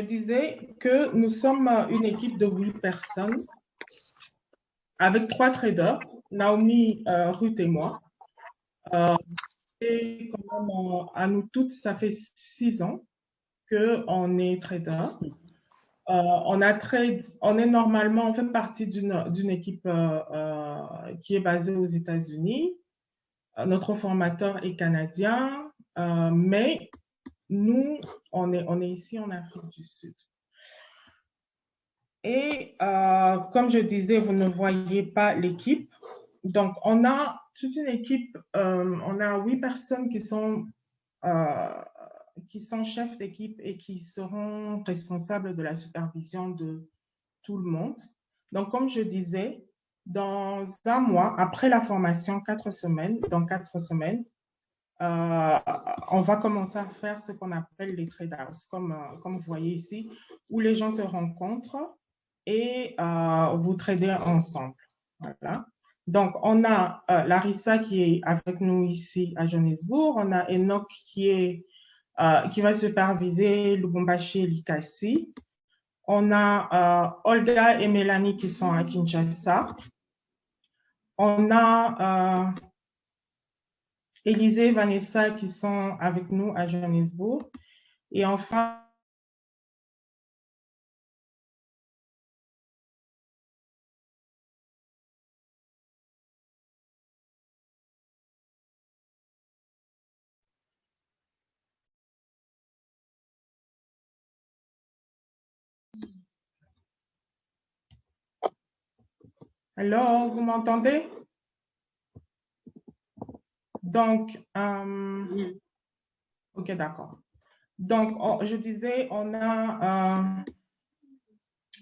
je disais que nous sommes une équipe de 8 personnes avec 3 traders, Naomi, Ruth et moi. Et quand même, à nous toutes, ça fait 6 ans qu'on est trader. On est normalement, on fait partie d'une équipe qui est basée aux États-Unis. Notre formateur est canadien, mais nous, on est ici en Afrique du Sud. Et comme je disais, vous ne voyez pas l'équipe. Donc, on a toute une équipe, on a 8 personnes qui sont chefs d'équipe et qui seront responsables de la supervision de tout le monde. Donc, comme je disais, dans un mois, après la formation, 4 semaines, dans 4 semaines, on va commencer à faire ce qu'on appelle les trade house, comme vous voyez ici, où les gens se rencontrent et vous tradez ensemble. Voilà. Donc, on a Larissa qui est avec nous ici à Johannesburg. On a Enoch qui va superviser Lubumbashi et Likasi. On a Olga et Mélanie qui sont à Kinshasa. On a Élisée et Vanessa qui sont avec nous à Johannesburg. Et enfin, alors, vous m'entendez? Donc, ok, d'accord. Donc, je disais, on a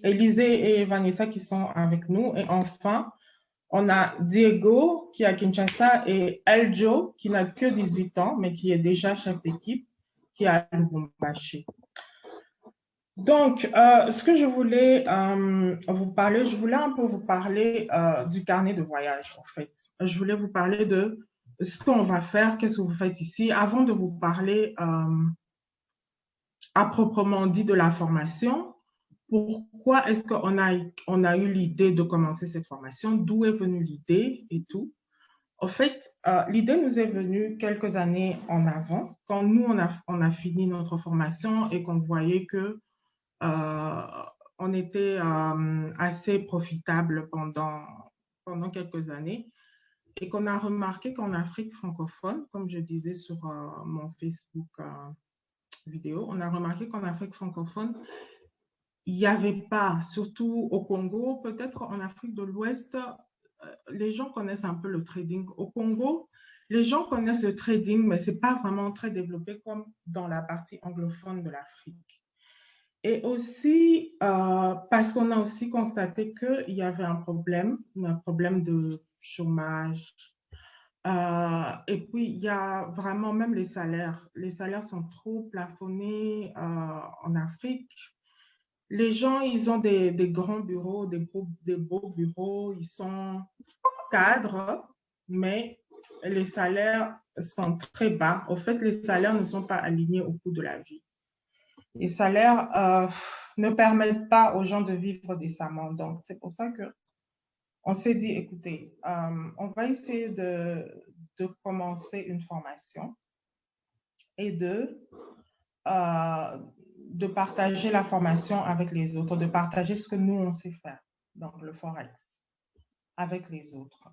Élisée et Vanessa qui sont avec nous. Et enfin, on a Diego qui est à Kinshasa et Eljo qui n'a que 18 ans, mais qui est déjà chef d'équipe, qui est à Lubumbashi. Donc, ce que je voulais vous parler, je voulais un peu vous parler du carnet de voyage, en fait. Je voulais vous parler de ce qu'on va faire, qu'est-ce que vous faites ici, avant de vous parler à proprement dit de la formation. Pourquoi est-ce qu'on a eu l'idée de commencer cette formation? D'où est venue l'idée et tout? En fait, l'idée nous est venue quelques années en avant, quand nous, on a fini notre formation et qu'on voyait que on était assez profitable pendant quelques années et qu'on a remarqué qu'en Afrique francophone, comme je disais sur mon Facebook vidéo, on a remarqué qu'en Afrique francophone, il n'y avait pas, surtout au Congo, peut-être en Afrique de l'Ouest, les gens connaissent un peu le trading. Au Congo, les gens connaissent le trading, mais ce n'est pas vraiment très développé comme dans la partie anglophone de l'Afrique. Et aussi, parce qu'on a aussi constaté qu'il y avait un problème de chômage. Et puis, il y a vraiment même les salaires. Les salaires sont trop plafonnés en Afrique. Les gens, ils ont des grands bureaux, des beaux bureaux, ils sont cadres, mais les salaires sont très bas. Au fait, les salaires ne sont pas alignés au coût de la vie. Les salaires ne permettent pas aux gens de vivre décemment. Donc, c'est pour ça qu'on s'est dit, écoutez, on va essayer de commencer une formation et de partager la formation avec les autres, de partager ce que nous, on sait faire, donc le Forex, avec les autres.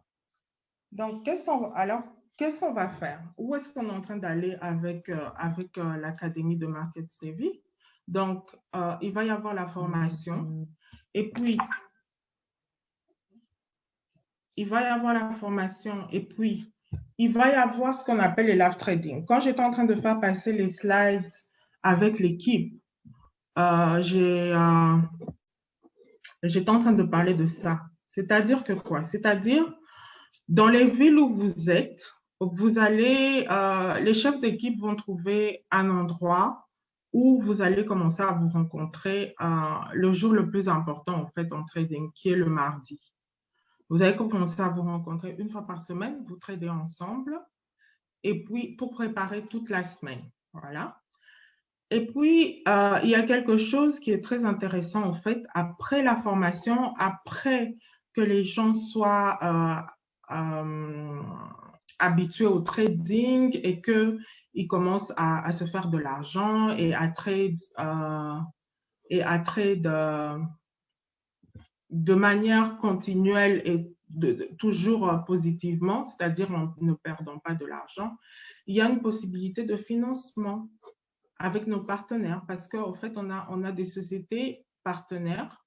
Donc, qu'est-ce qu'on va faire? Où est-ce qu'on est en train d'aller avec l'Académie de Market Savvy? Donc, il va y avoir la formation et puis, il va y avoir ce qu'on appelle les live trading. Quand j'étais en train de faire passer les slides avec l'équipe, j'étais en train de parler de ça. C'est-à-dire que quoi? C'est-à-dire, dans les villes où vous êtes, les chefs d'équipe vont trouver un endroit où vous allez commencer à vous rencontrer le jour le plus important en fait en trading, qui est le mardi. Vous allez commencer à vous rencontrer une fois par semaine, vous tradez ensemble et puis pour préparer toute la semaine. Voilà. Et puis, il y a quelque chose qui est très intéressant, en fait, après la formation, après que les gens soient habitués au trading et qu'ils commencent à se faire de l'argent et à trade de manière continuelle et toujours positivement, c'est-à-dire en ne perdant pas de l'argent, il y a une possibilité de financement avec nos partenaires parce qu'en fait, on a des sociétés partenaires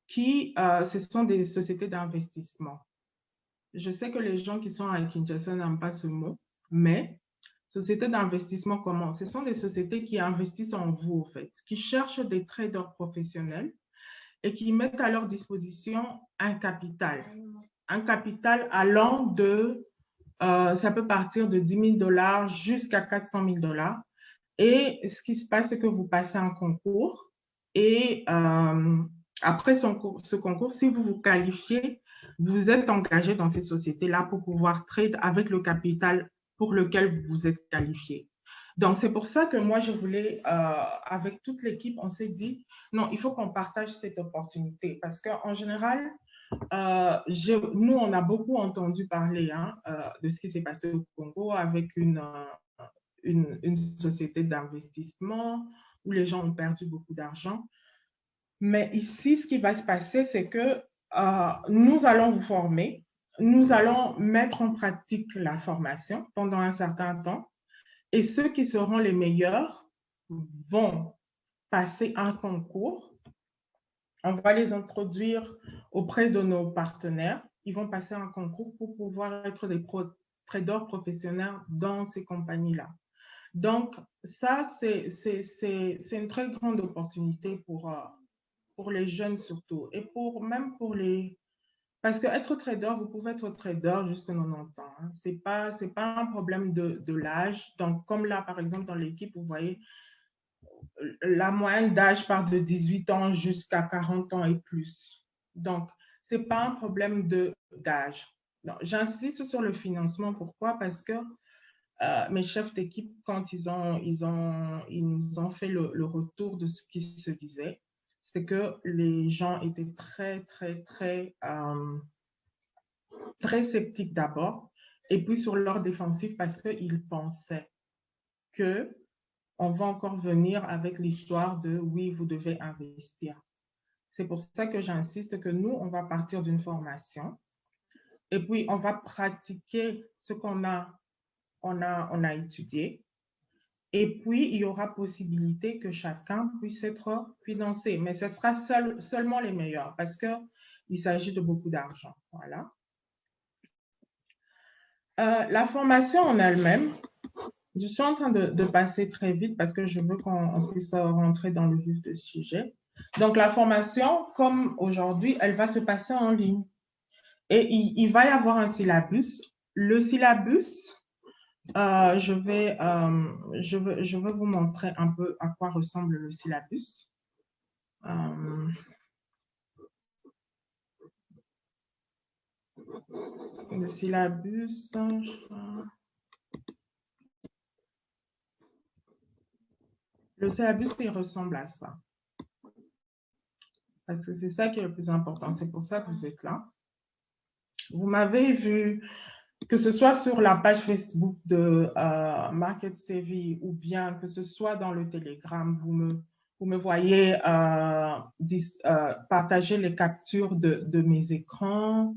qui, ce sont des sociétés d'investissement. Je sais que les gens qui sont à Kinshasa n'aiment pas ce mot, mais sociétés d'investissement comment? Ce sont des sociétés qui investissent en vous, en fait, qui cherchent des traders professionnels et qui mettent à leur disposition un capital allant ça peut partir de 10 000 $ jusqu'à 400 000 $. Et ce qui se passe, c'est que vous passez un concours et après ce concours, si vous vous qualifiez, vous êtes engagé dans ces sociétés-là pour pouvoir trade avec le capital pour lequel vous êtes qualifié. Donc, c'est pour ça que moi, je voulais, avec toute l'équipe, on s'est dit, non, il faut qu'on partage cette opportunité parce qu'en général, nous, on a beaucoup entendu parler de ce qui s'est passé au Congo avec une société d'investissement où les gens ont perdu beaucoup d'argent. Mais ici, ce qui va se passer, c'est que nous allons vous former, nous allons mettre en pratique la formation pendant un certain temps et ceux qui seront les meilleurs vont passer un concours. On va les introduire auprès de nos partenaires. Ils vont passer un concours pour pouvoir être des traders professionnels dans ces compagnies-là. Donc, ça, c'est une très grande opportunité pour les jeunes surtout. Et même pour les... Parce qu'être trader, vous pouvez être trader jusqu'à 90 ans. Hein. Ce n'est pas un problème de l'âge. Donc, comme là, par exemple, dans l'équipe, vous voyez, la moyenne d'âge part de 18 ans jusqu'à 40 ans et plus. Donc, ce n'est pas un problème d'âge. J'insiste sur le financement. Pourquoi? Parce que mes chefs d'équipe, quand ils nous ont fait le retour de ce qui se disait, c'est que les gens étaient très sceptiques d'abord, et puis sur leur défensive parce qu'ils pensaient que on va encore venir avec l'histoire de oui, vous devez investir. C'est pour ça que j'insiste que nous, on va partir d'une formation et puis on va pratiquer ce qu'on a étudié. Et puis, il y aura possibilité que chacun puisse être financé. Mais ce sera seulement les meilleurs parce qu'il s'agit de beaucoup d'argent. Voilà. La formation en elle-même, je suis en train de passer très vite parce que je veux qu'on puisse rentrer dans le vif du sujet. Donc, la formation, comme aujourd'hui, elle va se passer en ligne. Et il va y avoir un syllabus. Le syllabus, je vais vous montrer un peu à quoi ressemble le syllabus. Le syllabus, il ressemble à ça. Parce que c'est ça qui est le plus important. C'est pour ça que vous êtes là. Vous m'avez vu, que ce soit sur la page Facebook de Market Savvy ou bien que ce soit dans le Telegram, vous me voyez partager les captures de mes écrans.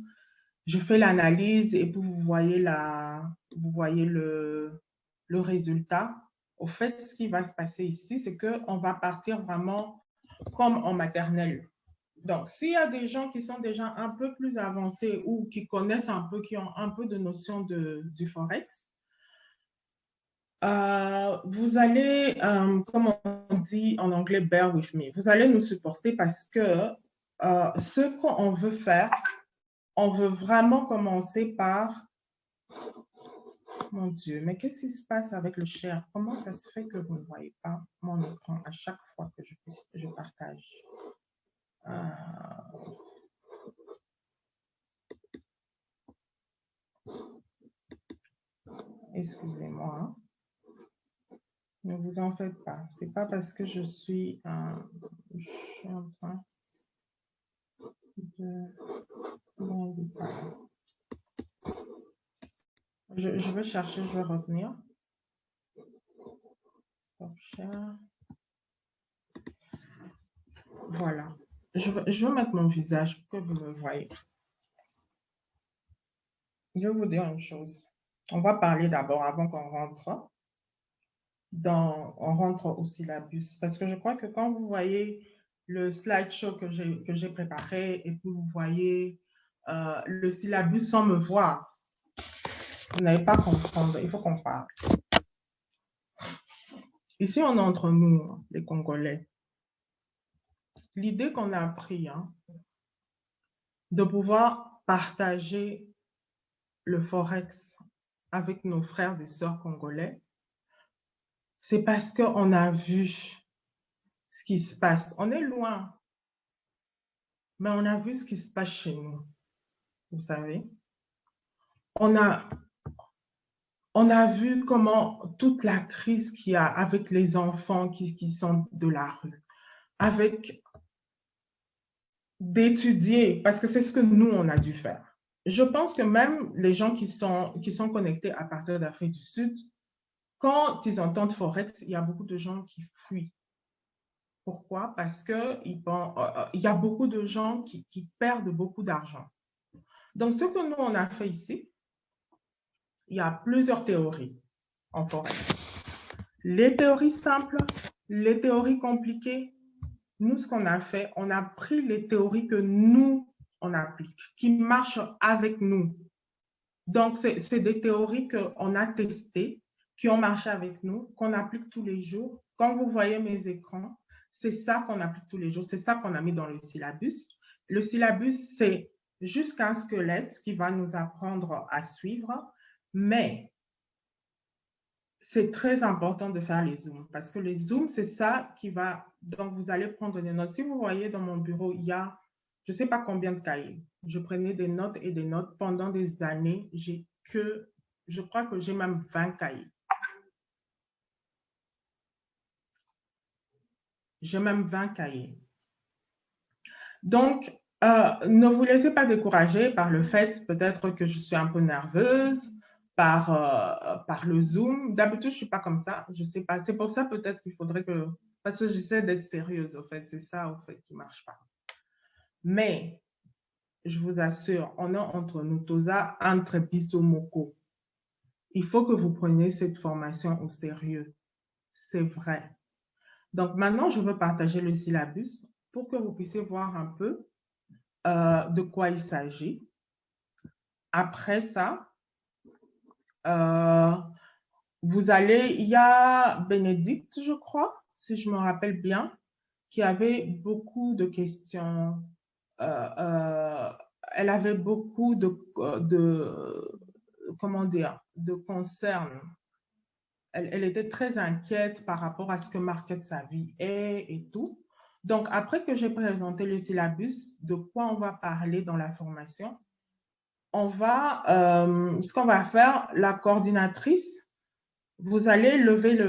Je fais l'analyse et puis vous voyez le résultat. Au fait, ce qui va se passer ici, c'est qu'on va partir vraiment comme en maternelle. Donc, s'il y a des gens qui sont déjà un peu plus avancés ou qui connaissent un peu, qui ont un peu de notion du Forex, vous allez, comme on dit en anglais, bear with me. Vous allez nous supporter parce que ce qu'on veut faire, on veut vraiment commencer par... Mon Dieu, mais qu'est-ce qui se passe avec le share? Comment ça se fait que vous ne voyez pas mon écran à chaque fois que je partage? Excusez-moi. Ne vous en faites pas. C'est pas parce que je suis en train de... Je vais chercher, je vais revenir. Stop share. Voilà. Je vais mettre mon visage pour que vous me voyez. Je vais vous dire une chose. On va parler d'abord avant qu'on rentre on rentre au syllabus. Parce que je crois que quand vous voyez le slideshow que j'ai préparé et puis vous voyez le syllabus sans me voir, vous n'allez pas comprendre. Il faut qu'on parle. Ici, on est entre nous, les Congolais. L'idée qu'on a appris, de pouvoir partager le Forex avec nos frères et sœurs congolais, c'est parce qu'on a vu ce qui se passe. On est loin, mais on a vu ce qui se passe chez nous. Vous savez, on a vu comment toute la crise qu'il y a avec les enfants qui sont de la rue, avec d'étudier, parce que c'est ce que nous, on a dû faire. Je pense que même les gens qui sont connectés à partir d'Afrique du Sud, quand ils entendent Forex, il y a beaucoup de gens qui fuient. Pourquoi? Parce qu'il y a beaucoup de gens qui perdent beaucoup d'argent. Donc, ce que nous, on a fait ici, il y a plusieurs théories en Forex. Les théories simples, les théories compliquées. Nous, ce qu'on a fait, on a pris les théories que nous, on applique, qui marchent avec nous. Donc, c'est des théories qu'on a testées, qui ont marché avec nous, qu'on applique tous les jours. Quand vous voyez mes écrans, c'est ça qu'on applique tous les jours, c'est ça qu'on a mis dans le syllabus. Le syllabus, c'est jusqu'un squelette qui va nous apprendre à suivre, mais c'est très important de faire les zooms parce que les zooms, c'est ça qui va... Donc, vous allez prendre des notes. Si vous voyez dans mon bureau, il y a je ne sais pas combien de cahiers. Je prenais des notes et des notes pendant des années. Je crois que j'ai même 20 cahiers. J'ai même 20 cahiers. Donc, ne vous laissez pas décourager par le fait peut-être que je suis un peu nerveuse, par le Zoom. D'habitude, je ne suis pas comme ça. Je ne sais pas. C'est pour ça peut-être qu'il faudrait que... Parce que j'essaie d'être sérieuse, au fait. C'est ça, au fait, qui ne marche pas. Mais, je vous assure, on est entre nous, Toza, entre Bisomoko. Il faut que vous preniez cette formation au sérieux. C'est vrai. Donc, maintenant, je veux partager le syllabus pour que vous puissiez voir un peu de quoi il s'agit. Après ça, il y a Bénédicte, je crois, si je me rappelle bien, qui avait beaucoup de questions. Elle avait beaucoup comment dire, de concerns. Elle était très inquiète par rapport à ce que Market Sa Vie est et tout. Donc, après que j'ai présenté le syllabus, de quoi on va parler dans la formation, ce qu'on va faire, la coordinatrice, vous allez lever les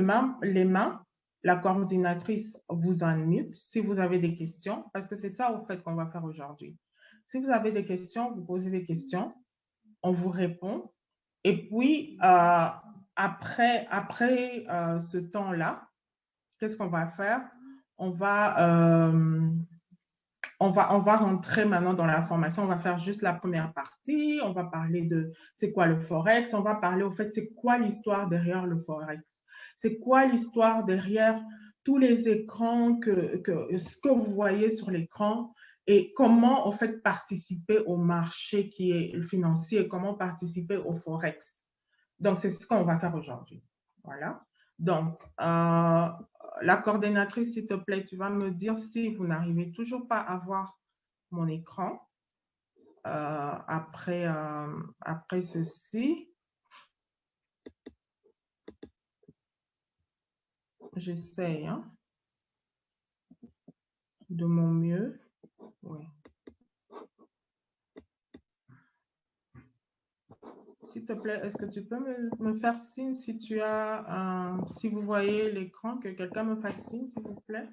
mains, la coordinatrice vous unmute si vous avez des questions, parce que c'est ça au fait qu'on va faire aujourd'hui. Si vous avez des questions, vous posez des questions, on vous répond. Et puis, après ce temps-là, qu'est-ce qu'on va faire? On va rentrer maintenant dans la formation. On va faire juste la première partie. On va parler de c'est quoi le Forex. On va parler au fait, c'est quoi l'histoire derrière le Forex? C'est quoi l'histoire derrière tous les écrans ce que vous voyez sur l'écran et comment, en fait, participer au marché qui est financier, comment participer au Forex. Donc, c'est ce qu'on va faire aujourd'hui. Voilà. Donc, la coordinatrice, s'il te plaît, tu vas me dire si vous n'arrivez toujours pas à voir mon écran après ceci. J'essaye de mon mieux. Oui. Si te plaît, est-ce que tu peux me faire signe si tu as, si vous voyez l'écran, que quelqu'un me fasse signe, s'il vous plaît?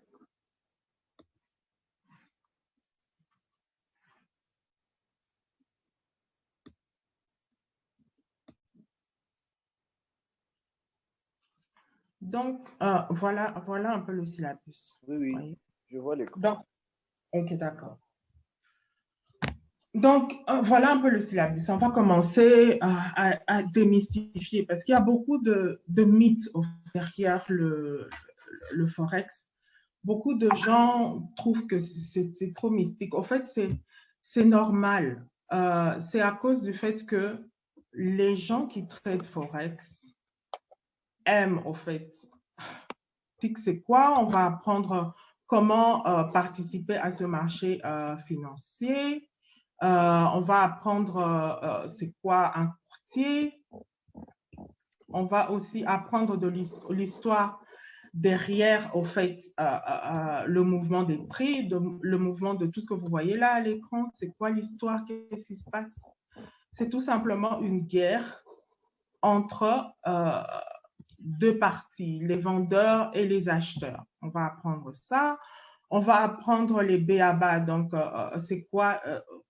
Donc, voilà un peu le syllabus. Oui, oui, Voyez? je vois l'écran. Donc, ok, d'accord. Donc, voilà un peu le syllabus. On va commencer à démystifier parce qu'il y a beaucoup de mythes derrière le Forex. Beaucoup de gens trouvent que c'est trop mystique. En fait, c'est normal. C'est à cause du fait que les gens qui traitent Forex aiment, au fait. C'est quoi? On va apprendre comment participer à ce marché financier. On va apprendre c'est quoi un courtier. On va aussi apprendre de l'histoire derrière, au fait, le mouvement des prix, le mouvement de tout ce que vous voyez là à l'écran. C'est quoi l'histoire? Qu'est-ce qui se passe? C'est tout simplement une guerre entre deux parties, les vendeurs et les acheteurs. On va apprendre ça. On va apprendre les B.A.B.A. Donc, c'est quoi,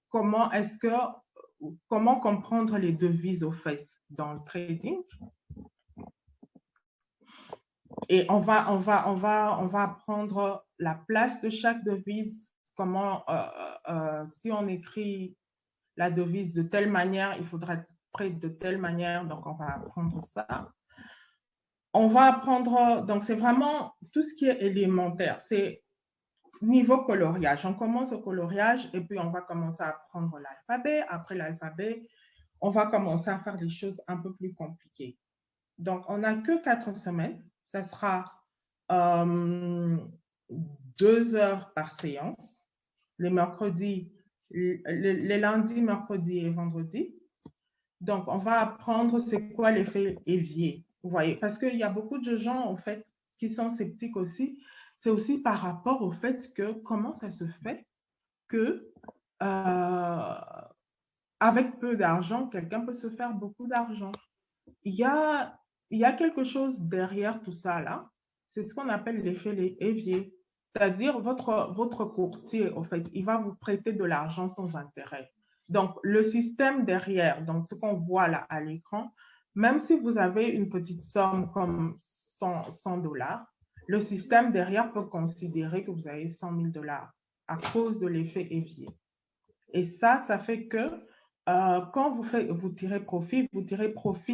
comment comprendre les devises au fait dans le trading. Et on va apprendre la place de chaque devise, comment, si on écrit la devise de telle manière, il faudra traiter de telle manière, donc on va apprendre ça. On va apprendre, donc c'est vraiment tout ce qui est élémentaire, c'est niveau coloriage. On commence au coloriage et puis on va commencer à apprendre l'alphabet. Après l'alphabet, on va commencer à faire des choses un peu plus compliquées. Donc, on n'a que 4 semaines. Ça sera 2 heures par séance, les mercredis, les lundis, mercredis et vendredis. Donc, on va apprendre c'est quoi l'effet évier. Vous voyez, parce qu'il y a beaucoup de gens, en fait, qui sont sceptiques aussi. C'est aussi par rapport au fait que comment ça se fait que avec peu d'argent, quelqu'un peut se faire beaucoup d'argent. Il y a, il y a quelque chose derrière tout ça là. C'est ce qu'on appelle l'effet évier. C'est-à-dire votre courtier, en fait, il va vous prêter de l'argent sans intérêt. Donc, le système derrière, donc ce qu'on voit là à l'écran, même si vous avez une petite somme comme 100 dollars, le système derrière peut considérer que vous avez 100 000 dollars à cause de l'effet évier. Et ça fait que quand vous tirez profit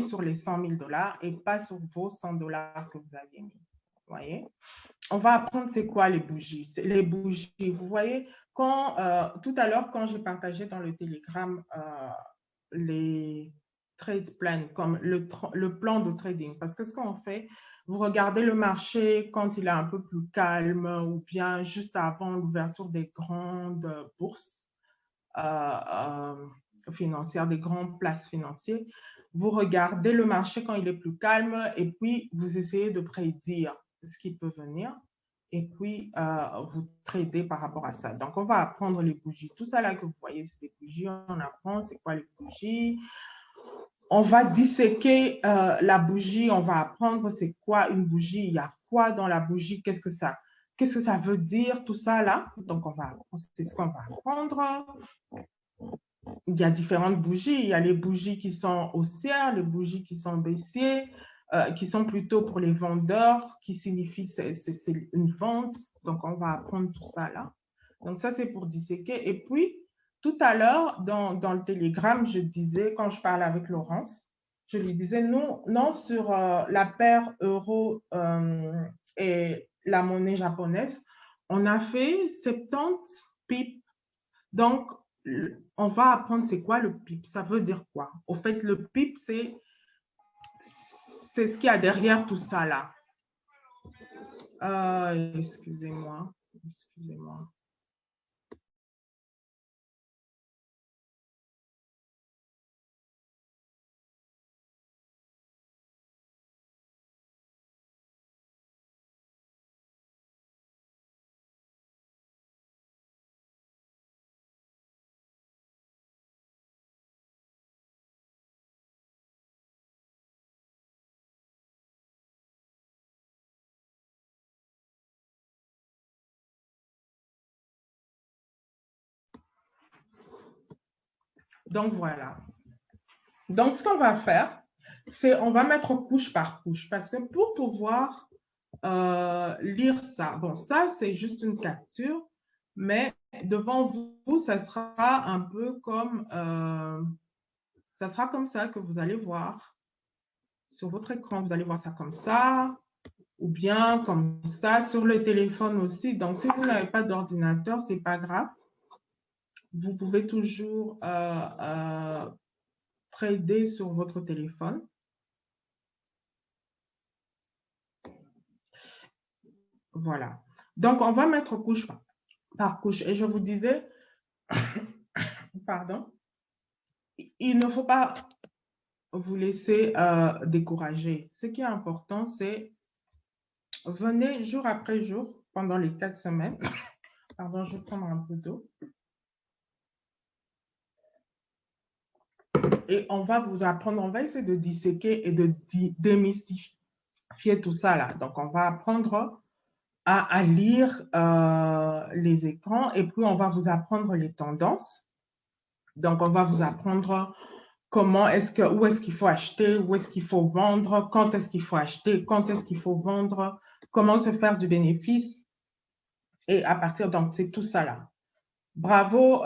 sur les 100 000 dollars et pas sur vos 100 dollars que vous avez mis. Vous voyez? On va apprendre c'est quoi les bougies. Les bougies, vous voyez, tout à l'heure, quand j'ai partagé dans le Telegram les trade plans, comme le plan de trading, parce que ce qu'on fait, vous regardez le marché quand il est un peu plus calme ou bien juste avant l'ouverture des grandes bourses financières, des grandes places financières. Vous regardez le marché quand il est plus calme et puis vous essayez de prédire ce qui peut venir et puis vous tradez par rapport à ça. Donc, on va apprendre les bougies. Tout ça là que vous voyez, c'est des bougies. On apprend c'est quoi les bougies. On va disséquer la bougie. On va apprendre c'est quoi une bougie. Il y a quoi dans la bougie. Qu'est-ce que ça veut dire, tout ça là. Donc, c'est ce qu'on va apprendre. Il y a différentes bougies. Il y a les bougies qui sont haussières, les bougies qui sont baissières, qui sont plutôt pour les vendeurs, qui signifient c'est une vente. Donc, on va apprendre tout ça là. Donc, ça, c'est pour disséquer. Et puis, tout à l'heure, dans le Telegram, je disais, quand je parlais avec Laurence, je lui disais, non sur la paire euro et la monnaie japonaise, on a fait 70 pips. Donc, on va apprendre c'est quoi le PIB. Ça veut dire quoi? Au fait, le PIB, c'est ce qu'il y a derrière tout ça là. Excusez-moi. Excusez-moi. Donc, voilà. Donc, ce qu'on va faire, c'est on va mettre couche par couche parce que pour pouvoir lire ça, bon, ça, c'est juste une capture, mais devant vous, ça sera un peu comme, ça sera comme ça que vous allez voir sur votre écran. Vous allez voir ça comme ça, ou bien comme ça sur le téléphone aussi. Donc, si vous n'avez pas d'ordinateur, ce n'est pas grave. Vous pouvez toujours trader sur votre téléphone. Voilà. Donc, on va mettre couche par couche. Et je vous disais, pardon, il ne faut pas vous laisser décourager. Ce qui est important, c'est venez jour après jour pendant les 4 semaines. Pardon, je vais prendre un peu d'eau. Et on va vous apprendre, on va essayer de disséquer et de démystifier tout ça là. Donc, on va apprendre à lire les écrans et puis on va vous apprendre les tendances. Donc, on va vous apprendre comment est-ce que, où est-ce qu'il faut acheter, où est-ce qu'il faut vendre, quand est-ce qu'il faut acheter, quand est-ce qu'il faut vendre, comment se faire du bénéfice. Et à partir, donc, c'est tout ça là. Bravo,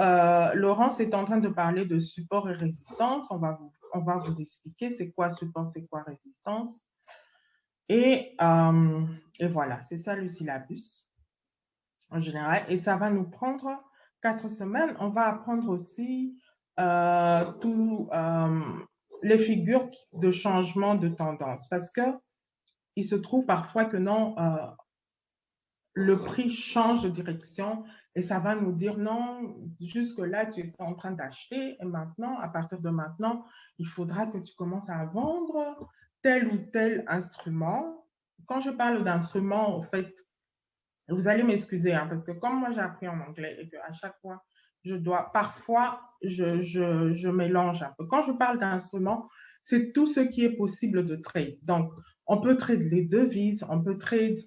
Laurence est en train de parler de support et résistance. On va vous expliquer c'est quoi support, c'est quoi résistance. Et voilà, c'est ça le syllabus en général. Et ça va nous prendre 4 semaines. On va apprendre aussi tous les figures de changement de tendance parce que il se trouve parfois que non, le prix change de direction et ça va nous dire non, jusque-là, tu es en train d'acheter et maintenant, à partir de maintenant, il faudra que tu commences à vendre tel ou tel instrument. Quand je parle d'instrument, en fait, vous allez m'excuser hein, parce que comme moi j'ai appris en anglais et qu'à chaque fois, je dois, parfois, je mélange un peu. Quand je parle d'instrument, c'est tout ce qui est possible de trade. Donc, on peut trade les devises, on peut trade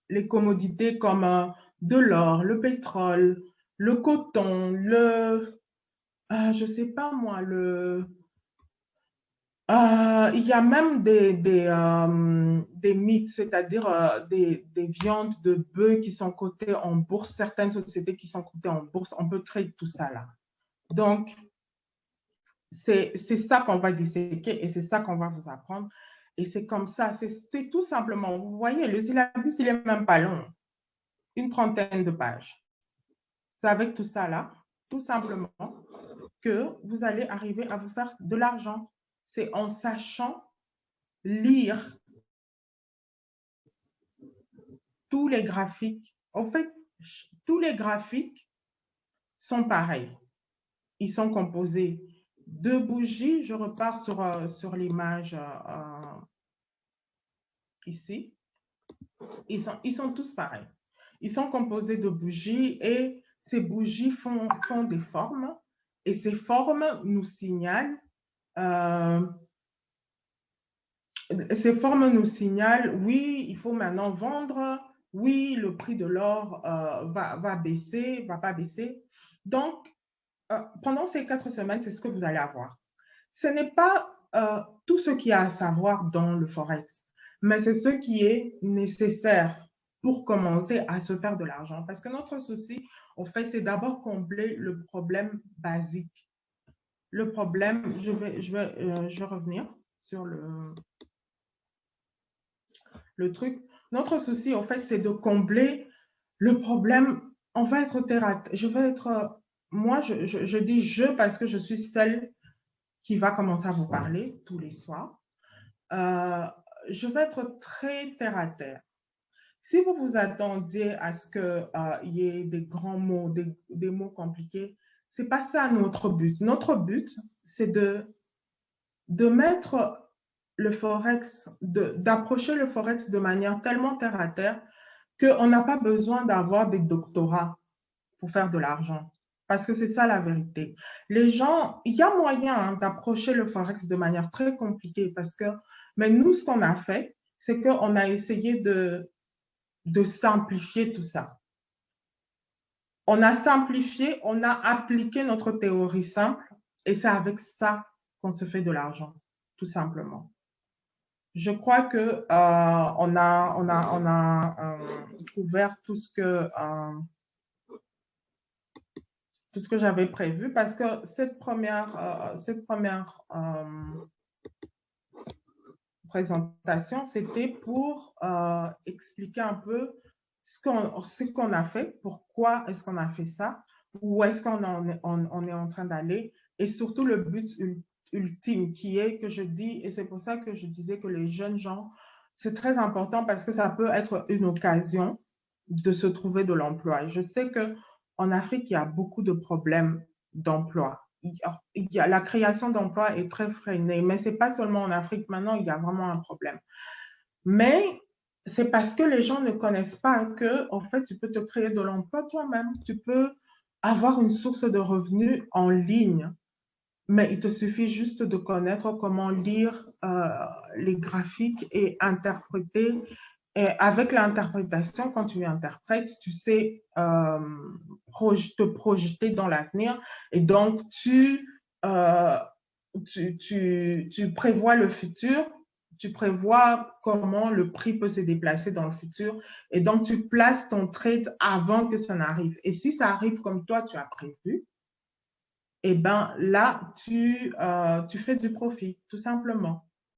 les commodités comme de l'or, le pétrole, le coton, je ne sais pas moi, il y a même des mythes, c'est-à-dire des viandes de bœuf qui sont cotées en bourse, certaines sociétés qui sont cotées en bourse, on peut trader tout ça là. Donc, c'est ça qu'on va disséquer et c'est ça qu'on va vous apprendre. Et c'est comme ça, c'est tout simplement, vous voyez, le syllabus, il n'est même pas long, une trentaine de pages. C'est avec tout ça là, tout simplement, que vous allez arriver à vous faire de l'argent. C'est en sachant lire tous les graphiques. En fait, tous les graphiques sont pareils. Ils sont composés de bougies. Je repars sur l'image ici. Ils sont tous pareils. Ils sont composés de bougies et ces bougies font des formes et ces formes nous signalent oui, il faut maintenant vendre, oui, le prix de l'or va baisser, va pas baisser. Donc, pendant ces 4 semaines, c'est ce que vous allez avoir. Ce n'est pas tout ce qu'il y a à savoir dans le Forex, mais c'est ce qui est nécessaire pour commencer à se faire de l'argent. Parce que notre souci, en fait, c'est d'abord combler le problème basique. Le problème, je vais revenir sur le truc. Notre souci, en fait, c'est de combler le problème. On va être je vais être, moi, je dis je parce que je suis celle qui va commencer à vous parler tous les soirs. Je vais être très terre à terre. Si vous vous attendiez à ce qu'il y ait des grands mots, des mots compliqués, ce n'est pas ça notre but. Notre but, c'est de mettre le Forex, d'approcher le Forex de manière tellement terre à terre qu'on n'a pas besoin d'avoir des doctorats pour faire de l'argent. Parce que c'est ça la vérité. Les gens, il y a moyen hein, d'approcher le Forex de manière très compliquée mais nous, ce qu'on a fait, c'est qu'on a essayé de simplifier tout ça. on a simplifié, on a appliqué notre théorie simple et c'est avec ça qu'on se fait de l'argent, tout simplement. Je crois que on a couvert tout ce que j'avais prévu parce que cette première présentation, c'était pour expliquer un peu ce qu'on a fait, pourquoi est-ce qu'on a fait ça, où est-ce qu'on on est en train d'aller, et surtout le but ultime qui est que je dis, et c'est pour ça que je disais que les jeunes gens, c'est très important parce que ça peut être une occasion de se trouver de l'emploi. Je sais qu'en Afrique, il y a beaucoup de problèmes d'emploi. La création d'emplois est très freinée, mais ce n'est pas seulement en Afrique. Maintenant, il y a vraiment un problème. Mais c'est parce que les gens ne connaissent pas que, en fait, tu peux te créer de l'emploi toi-même. Tu peux avoir une source de revenus en ligne, mais il te suffit juste de connaître comment lire les graphiques et interpréter. Et avec l'interprétation, quand tu interprètes, tu sais te projeter dans l'avenir et donc euh, tu prévois le futur, tu prévois comment le prix peut se déplacer dans le futur et donc tu places ton trade avant que ça n'arrive. Et si ça arrive comme toi, tu as prévu, et ben là, tu fais du profit, tout simplement.